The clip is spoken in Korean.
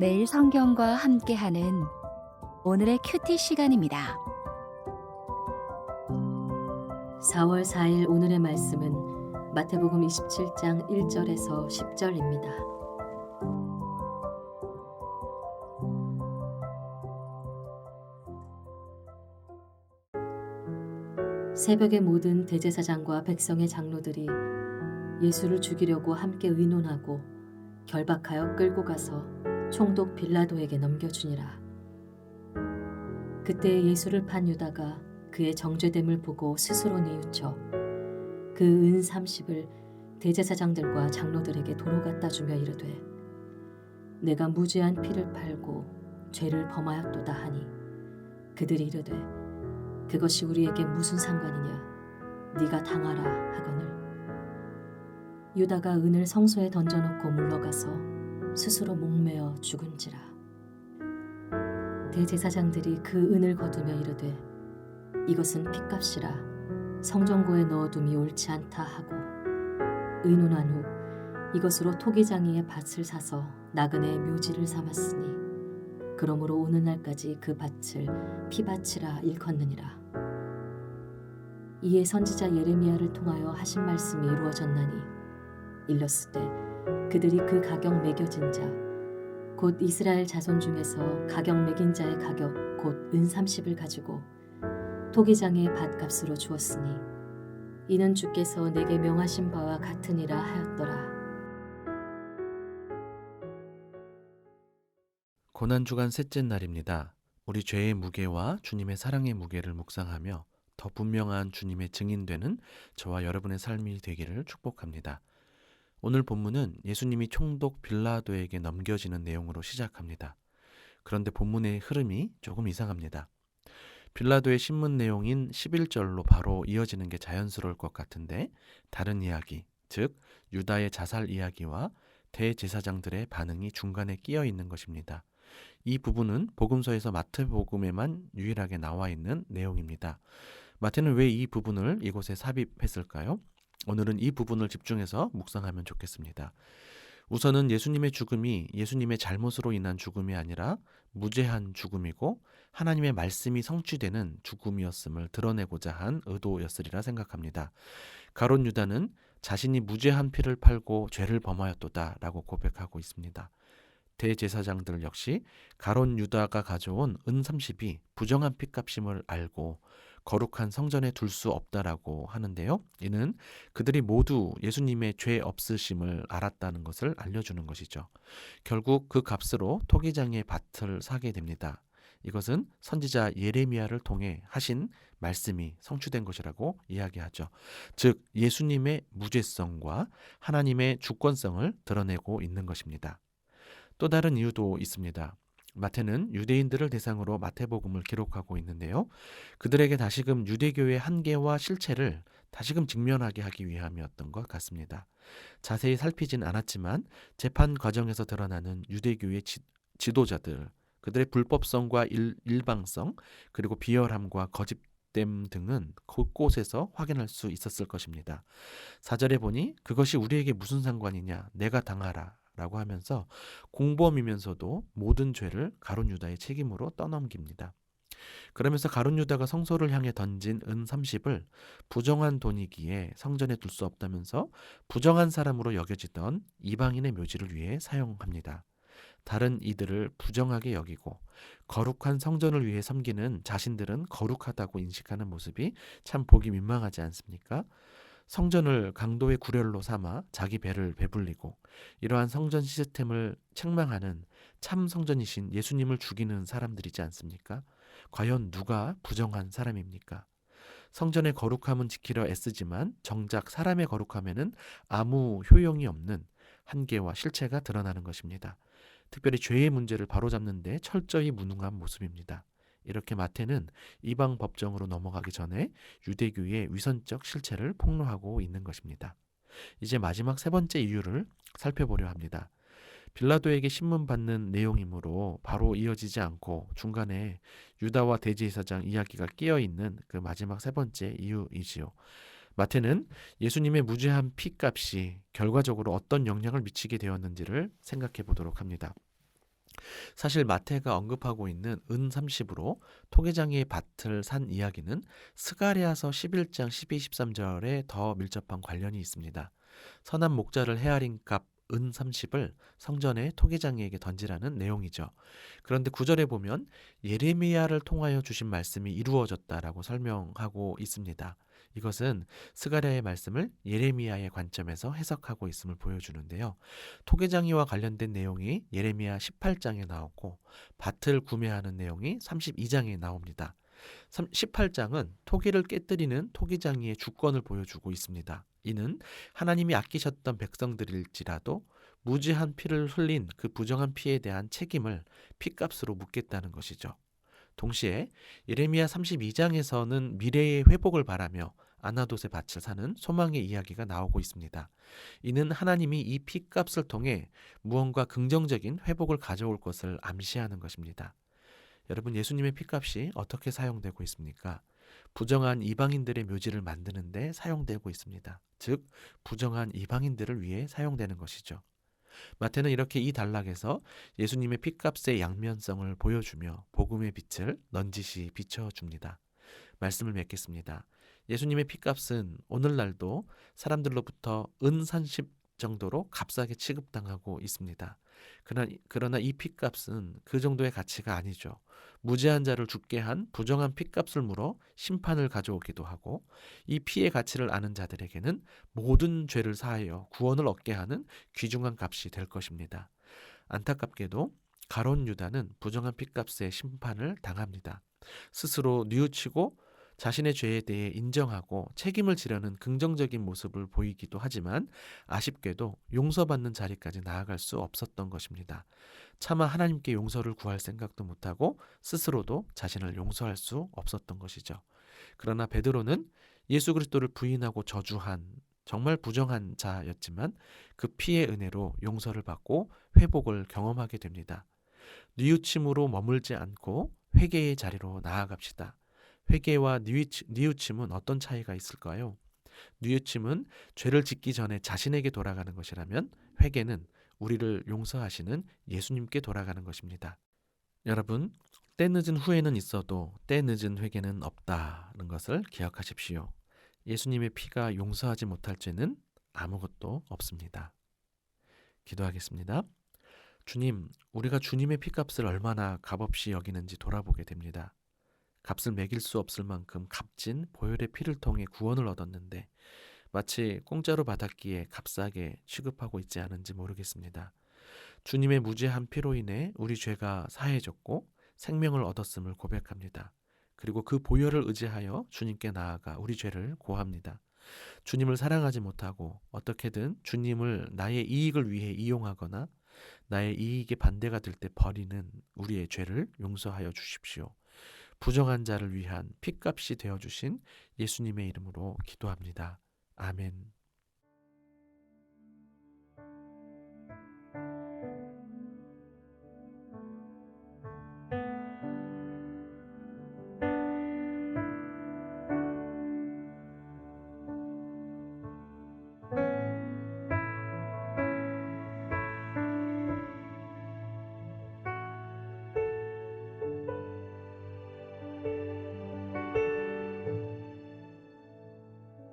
매일 성경과 함께하는 오늘의 큐티 시간입니다. 4월 4일 오늘의 말씀은 마태복음 27장 1절에서 10절입니다. 새벽에 모든 대제사장과 백성의 장로들이 예수를 죽이려고 함께 의논하고 결박하여 끌고 가서 총독 빌라도에게 넘겨주니라. 그때 예수를 판 유다가 그의 정죄됨을 보고 스스로 뉘우쳐 그 은 30을 대제사장들과 장로들에게 도로 갖다 주며 이르되 내가 무죄한 피를 팔고 죄를 범하였도다 하니 그들이 이르되 그것이 우리에게 무슨 상관이냐 네가 당하라 하거늘 유다가 은을 성소에 던져놓고 물러가서 스스로 목매어 죽은지라. 대제사장들이 그 은을 거두며 이르되 이것은 핏값이라 성전고에 넣어둠이 옳지 않다 하고 의논한 후 이것으로 토기장이의 밭을 사서 나그네의 묘지를 삼았으니 그러므로 오늘날까지 그 밭을 피밭이라 일컫느니라. 이에 선지자 예레미야를 통하여 하신 말씀이 이루어졌나니 일렀을 때 그들이 그 가격 매겨진 자 곧 이스라엘 자손 중에서 가격 매긴 자의 가격 곧 은 30을 가지고 토기장의 밭값으로 주었으니 이는 주께서 내게 명하신 바와 같으니라 하였더라. 고난주간 셋째 날입니다. 우리 죄의 무게와 주님의 사랑의 무게를 묵상하며 더 분명한 주님의 증인되는 저와 여러분의 삶이 되기를 축복합니다. 오늘 본문은 예수님이 총독 빌라도에게 넘겨지는 내용으로 시작합니다. 그런데 본문의 흐름이 조금 이상합니다. 빌라도의 신문 내용인 11절로 바로 이어지는 게 자연스러울 것 같은데 다른 이야기, 즉 유다의 자살 이야기와 대제사장들의 반응이 중간에 끼어 있는 것입니다. 이 부분은 복음서에서 마태복음에만 유일하게 나와 있는 내용입니다. 마태는 왜 이 부분을 이곳에 삽입했을까요? 오늘은 이 부분을 집중해서 묵상하면 좋겠습니다. 우선은 예수님의 죽음이 예수님의 잘못으로 인한 죽음이 아니라 무죄한 죽음이고 하나님의 말씀이 성취되는 죽음이었음을 드러내고자 한 의도였으리라 생각합니다. 가룟 유다는 자신이 무죄한 피를 팔고 죄를 범하였도다 라고 고백하고 있습니다. 대제사장들 역시 가룟 유다가 가져온 은 30이 부정한 핏값임을 알고 거룩한 성전에 둘 수 없다라고 하는데요. 이는 그들이 모두 예수님의 죄 없으심을 알았다는 것을 알려주는 것이죠. 결국 그 값으로 토기장의 밭을 사게 됩니다. 이것은 선지자 예레미야를 통해 하신 말씀이 성취된 것이라고 이야기하죠. 즉 예수님의 무죄성과 하나님의 주권성을 드러내고 있는 것입니다. 또 다른 이유도 있습니다. 마태는 유대인들을 대상으로 마태복음을 기록하고 있는데요. 그들에게 다시금 유대교의 한계와 실체를 다시금 직면하게 하기 위함이었던 것 같습니다. 자세히 살피진 않았지만 재판 과정에서 드러나는 유대교의 지도자들, 그들의 불법성과 일방성, 그리고 비열함과 거짓됨 등은 곳곳에서 확인할 수 있었을 것입니다. 4절에 보니 그것이 우리에게 무슨 상관이냐, 내가 당하라 라고 하면서 공범이면서도 모든 죄를 가룟 유다의 책임으로 떠넘깁니다. 그러면서 가룟 유다가 성소를 향해 던진 은 30을 부정한 돈이기에 성전에 둘 수 없다면서 부정한 사람으로 여겨지던 이방인의 묘지를 위해 사용합니다. 다른 이들을 부정하게 여기고 거룩한 성전을 위해 섬기는 자신들은 거룩하다고 인식하는 모습이 참 보기 민망하지 않습니까? 성전을 강도의 구렬로 삼아 자기 배를 배불리고 이러한 성전 시스템을 책망하는 참 성전이신 예수님을 죽이는 사람들이지 않습니까? 과연 누가 부정한 사람입니까? 성전의 거룩함은 지키려 애쓰지만 정작 사람의 거룩함에는 아무 효용이 없는 한계와 실체가 드러나는 것입니다. 특별히 죄의 문제를 바로잡는 데 철저히 무능한 모습입니다. 이렇게 마태는 이방 법정으로 넘어가기 전에 유대교의 위선적 실체를 폭로하고 있는 것입니다. 이제 마지막 세 번째 이유를 살펴보려 합니다. 빌라도에게 신문받는 내용이므로 바로 이어지지 않고 중간에 유다와 대제사장 이야기가 끼어있는 그 마지막 세 번째 이유이지요. 마태는 예수님의 무죄한 피값이 결과적으로 어떤 영향을 미치게 되었는지를 생각해 보도록 합니다. 사실 마태가 언급하고 있는 은 30으로 토기장이의 밭을 산 이야기는 스가랴서 11장 12, 13절에 더 밀접한 관련이 있습니다. 선한 목자를 헤아린 값 은 30을 성전의 토기장이에게 던지라는 내용이죠. 그런데 9절에 보면 예레미야를 통하여 주신 말씀이 이루어졌다라고 설명하고 있습니다. 이것은 스가랴의 말씀을 예레미야의 관점에서 해석하고 있음을 보여주는데요. 토기장이와 관련된 내용이 예레미야 18장에 나오고 밭을 구매하는 내용이 32장에 나옵니다. 18장은 토기를 깨뜨리는 토기장이의 주권을 보여주고 있습니다. 이는 하나님이 아끼셨던 백성들일지라도 무지한 피를 흘린 그 부정한 피에 대한 책임을 피값으로 묻겠다는 것이죠. 동시에 예레미야 32장에서는 미래의 회복을 바라며 아나돗의 밭을 사는 소망의 이야기가 나오고 있습니다. 이는 하나님이 이 피값을 통해 무언가 긍정적인 회복을 가져올 것을 암시하는 것입니다. 여러분, 예수님의 피값이 어떻게 사용되고 있습니까? 부정한 이방인들의 묘지를 만드는 데 사용되고 있습니다. 즉, 부정한 이방인들을 위해 사용되는 것이죠. 마태는 이렇게 이 단락에서 예수님의 피값의 양면성을 보여주며 복음의 빛을 넌지시 비춰줍니다. 말씀을 맺겠습니다. 예수님의 피값은 오늘날도 사람들로부터 은 30 정도로 값싸게 취급당하고 있습니다. 그러나 이 피값은 그 정도의 가치가 아니죠. 무죄한 자를 죽게 한 부정한 피값을 물어 심판을 가져오기도 하고 이 피의 가치를 아는 자들에게는 모든 죄를 사하여 구원을 얻게 하는 귀중한 값이 될 것입니다. 안타깝게도 가론 유다는 부정한 피값의 심판을 당합니다. 스스로 뉘우치고 자신의 죄에 대해 인정하고 책임을 지려는 긍정적인 모습을 보이기도 하지만 아쉽게도 용서받는 자리까지 나아갈 수 없었던 것입니다. 차마 하나님께 용서를 구할 생각도 못하고 스스로도 자신을 용서할 수 없었던 것이죠. 그러나 베드로는 예수 그리스도를 부인하고 저주한 정말 부정한 자였지만 그 피의 은혜로 용서를 받고 회복을 경험하게 됩니다. 뉘우침으로 머물지 않고 회개의 자리로 나아갑시다. 회개와 뉘우침은 어떤 차이가 있을까요? 뉘우침은 죄를 짓기 전에 자신에게 돌아가는 것이라면 회개는 우리를 용서하시는 예수님께 돌아가는 것입니다. 여러분, 때 늦은 후회는 있어도 때 늦은 회개는 없다는 것을 기억하십시오. 예수님의 피가 용서하지 못할 죄는 아무것도 없습니다. 기도하겠습니다. 주님, 우리가 주님의 피값을 얼마나 값없이 여기는지 돌아보게 됩니다. 값을 매길 수 없을 만큼 값진 보혈의 피를 통해 구원을 얻었는데 마치 공짜로 받았기에 값싸게 취급하고 있지 않은지 모르겠습니다. 주님의 무죄한 피로 인해 우리 죄가 사해졌고 생명을 얻었음을 고백합니다. 그리고 그 보혈을 의지하여 주님께 나아가 우리 죄를 고합니다. 주님을 사랑하지 못하고 어떻게든 주님을 나의 이익을 위해 이용하거나 나의 이익에 반대가 될 때 버리는 우리의 죄를 용서하여 주십시오. 부정한 자를 위한 핏값이 되어주신 예수님의 이름으로 기도합니다. 아멘.